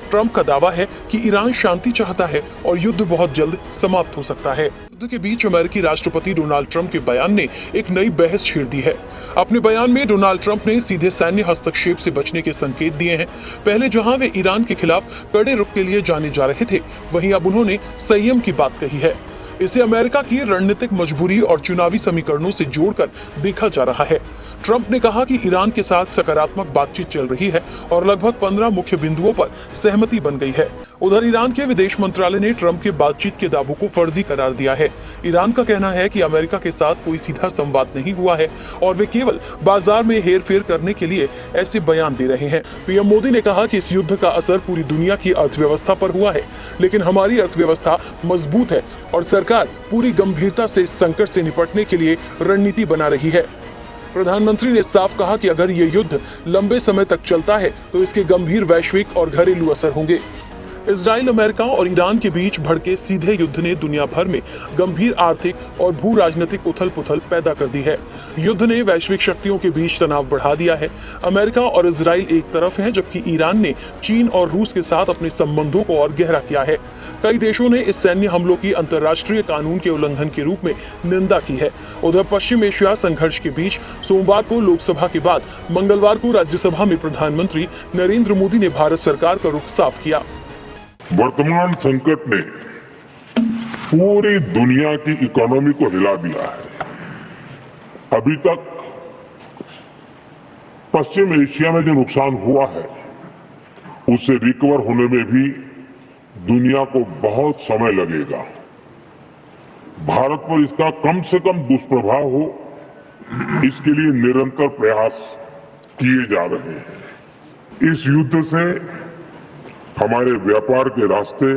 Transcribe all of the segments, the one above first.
Trump का दावा है कि ईरान शांति चाहता है और युद्ध बहुत जल्द समाप्त हो सकता है। युद्ध के बीच अमेरिकी राष्ट्रपति डोनाल्ड ट्रंप के बयान ने एक नई बहस छेड़ दी है। अपने बयान में डोनाल्ड ट्रंप ने सीधे सैन्य हस्तक्षेप से बचने के संकेत दिए हैं। पहले जहां वे ईरान के खिलाफ कड़े रुख के लिए जाने जा रहे थे, वहीं अब उन्होंने संयम की बात कही है। इसे अमेरिका की रणनीतिक मजबूरी और चुनावी समीकरणों से जोड़कर देखा जा रहा है। ट्रंप ने कहा कि ईरान के साथ सकारात्मक बातचीत चल रही है और लगभग 15 मुख्य बिंदुओं पर सहमति बन गई है। उधर ईरान के विदेश मंत्रालय ने ट्रंप के बातचीत के दावों को फर्जी करार दिया है। ईरान का कहना है कि अमेरिका के साथ कोई सीधा संवाद नहीं हुआ है और वे केवल बाजार में हेरफेर करने के लिए ऐसे बयान दे रहे हैं। पीएम मोदी ने कहा कि इस युद्ध का असर पूरी दुनिया की अर्थव्यवस्था पर हुआ है, लेकिन हमारी अर्थव्यवस्था मजबूत है और सरकार पूरी गंभीरता से इस संकट से निपटने के लिए रणनीति बना रही है। प्रधानमंत्री ने साफ कहा कि अगर ये युद्ध लंबे समय तक चलता है तो इसके गंभीर वैश्विक और घरेलू असर होंगे। इजराइल, अमेरिका और ईरान के बीच भड़के सीधे युद्ध ने दुनिया भर में गंभीर आर्थिक और भू राजनीतिक उथल-पुथल पैदा कर दी है। युद्ध ने वैश्विक शक्तियों के बीच तनाव बढ़ा दिया है। अमेरिका और इजराइल एक तरफ है, जबकि ईरान ने चीन और रूस के साथ अपने संबंधों को और गहरा किया है। कई देशों ने इस सैन्य हमलों की अंतर्राष्ट्रीय कानून के उल्लंघन के रूप में निंदा की है। उधर पश्चिम एशिया संघर्ष के बीच सोमवार को लोकसभा के बाद मंगलवार को राज्यसभा में प्रधानमंत्री नरेंद्र मोदी ने भारत सरकार का रुख साफ किया। वर्तमान संकट ने पूरी दुनिया की इकोनॉमी को हिला दिया है। अभी तक पश्चिम एशिया में जो नुकसान हुआ है, उससे रिकवर होने में भी दुनिया को बहुत समय लगेगा। भारत पर इसका कम से कम दुष्प्रभाव हो, इसके लिए निरंतर प्रयास किए जा रहे हैं। इस युद्ध से हमारे व्यापार के रास्ते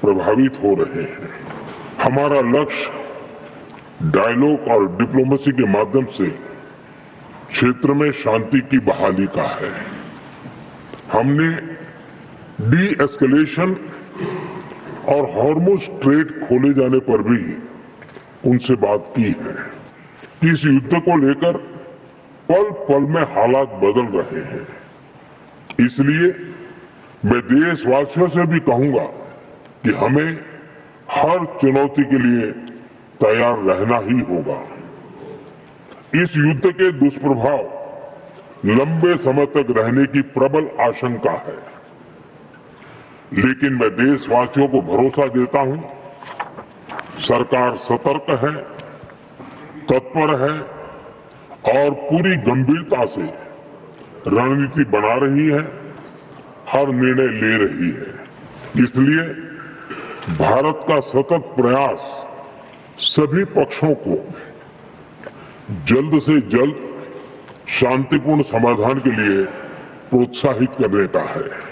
प्रभावित हो रहे हैं। हमारा लक्ष्य डायलॉग और डिप्लोमेसी के माध्यम से क्षेत्र में शांति की बहाली का है। हमने डी एस्केलेशन और हॉर्मुज स्ट्रेट खोले जाने पर भी उनसे बात की है। इस युद्ध को लेकर पल पल में हालात बदल रहे हैं, इसलिए मैं देशवासियों से भी कहूंगा कि हमें हर चुनौती के लिए तैयार रहना ही होगा। इस युद्ध के दुष्प्रभाव लंबे समय तक रहने की प्रबल आशंका है, लेकिन मैं देशवासियों को भरोसा देता हूं, सरकार सतर्क है, तत्पर है और पूरी गंभीरता से रणनीति बना रही है, हर निर्णय ले रही है। इसलिए भारत का सतत प्रयास सभी पक्षों को जल्द से जल्द शांतिपूर्ण समाधान के लिए प्रोत्साहित करने का है।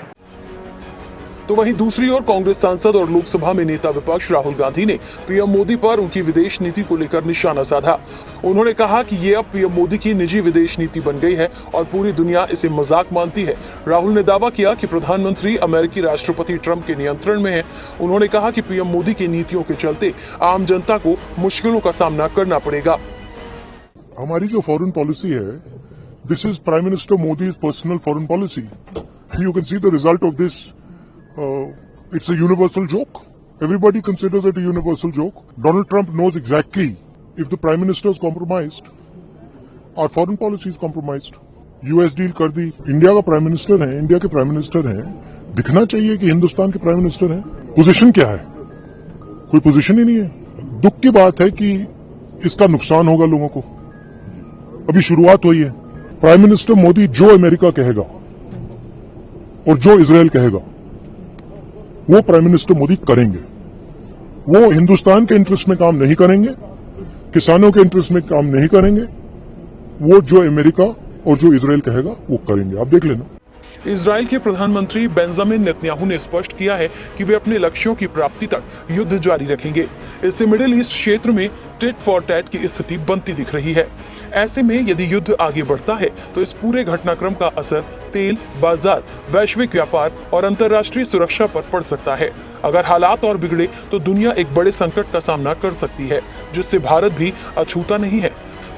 तो वहीं दूसरी ओर कांग्रेस सांसद और लोकसभा में नेता विपक्ष राहुल गांधी ने पीएम मोदी पर उनकी विदेश नीति को लेकर निशाना साधा। उन्होंने कहा कि ये अब पीएम मोदी की निजी विदेश नीति बन गई है और पूरी दुनिया इसे मजाक मानती है। राहुल ने दावा किया कि प्रधानमंत्री अमेरिकी राष्ट्रपति ट्रंप के नियंत्रण में है। उन्होंने कहा कि पीएम मोदी की नीतियों के चलते आम जनता को मुश्किलों का सामना करना पड़ेगा। हमारी जो फॉरेन पॉलिसी है, this is prime minister Modi's personal foreign policy. You can see the result of this. It's a universal joke. Everybody considers it a universal joke. Donald Trump knows exactly if the Prime Minister is compromised, our foreign policy is compromised. US deal कर दी. India का prime minister है, India के prime minister हैं, दिखना चाहिए कि हिंदुस्तान के prime minister हैं। पोजीशन क्या है? कोई पोजीशन ही नहीं है। दुख की बात है कि इसका नुकसान होगा लोगों को। अभी शुरुआत हुई है। प्राइम मिनिस्टर मोदी जो अमेरिका कहेगा और जो इजराइल कहेगा, वो प्राइम मिनिस्टर मोदी करेंगे। वो हिंदुस्तान के इंटरेस्ट में काम नहीं करेंगे, किसानों के इंटरेस्ट में काम नहीं करेंगे। वो जो अमेरिका और जो इजराइल कहेगा वो करेंगे। आप देख लेना। इजराइल के प्रधानमंत्री बेंजामिन नेतन्याहू ने स्पष्ट किया है कि वे अपने लक्ष्यों की प्राप्ति तक युद्ध जारी रखेंगे। इससे मिडिल ईस्ट क्षेत्र में टिट फॉर टैट की स्थिति बनती दिख रही है। ऐसे में यदि युद्ध आगे बढ़ता है तो इस पूरे घटनाक्रम का असर तेल, बाजार, वैश्विक व्यापार और अंतर्राष्ट्रीय सुरक्षा पर पड़ सकता है। अगर हालात और बिगड़े तो दुनिया एक बड़े संकट का सामना कर सकती है, जिससे भारत भी अछूता नहीं है।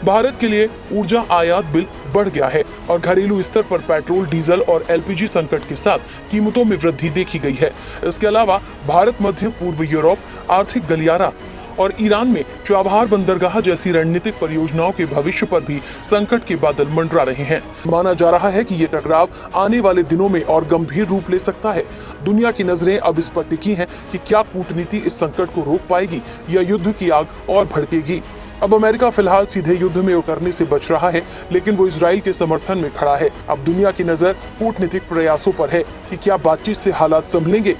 भारत के लिए ऊर्जा आयात बिल बढ़ गया है और घरेलू स्तर पर पेट्रोल, डीजल और एलपीजी संकट के साथ कीमतों में वृद्धि देखी गई है। इसके अलावा भारत, मध्य पूर्व यूरोप, आर्थिक गलियारा और ईरान में चाबहार बंदरगाह जैसी रणनीतिक परियोजनाओं के भविष्य पर भी संकट के बादल मंडरा रहे हैं। माना जा रहा है कि ये टकराव आने वाले दिनों में और गंभीर रूप ले सकता है। दुनिया की नजरें अब इस पर टिकी हैं कि क्या कूटनीति इस संकट को रोक पाएगी या युद्ध की आग और भड़केगी। अब अमेरिका फिलहाल सीधे युद्ध में उतरने से बच रहा है, लेकिन वो इजराइल के समर्थन में खड़ा है। अब दुनिया की नजर कूटनीतिक प्रयासों पर है कि क्या बातचीत से हालात संभलेंगे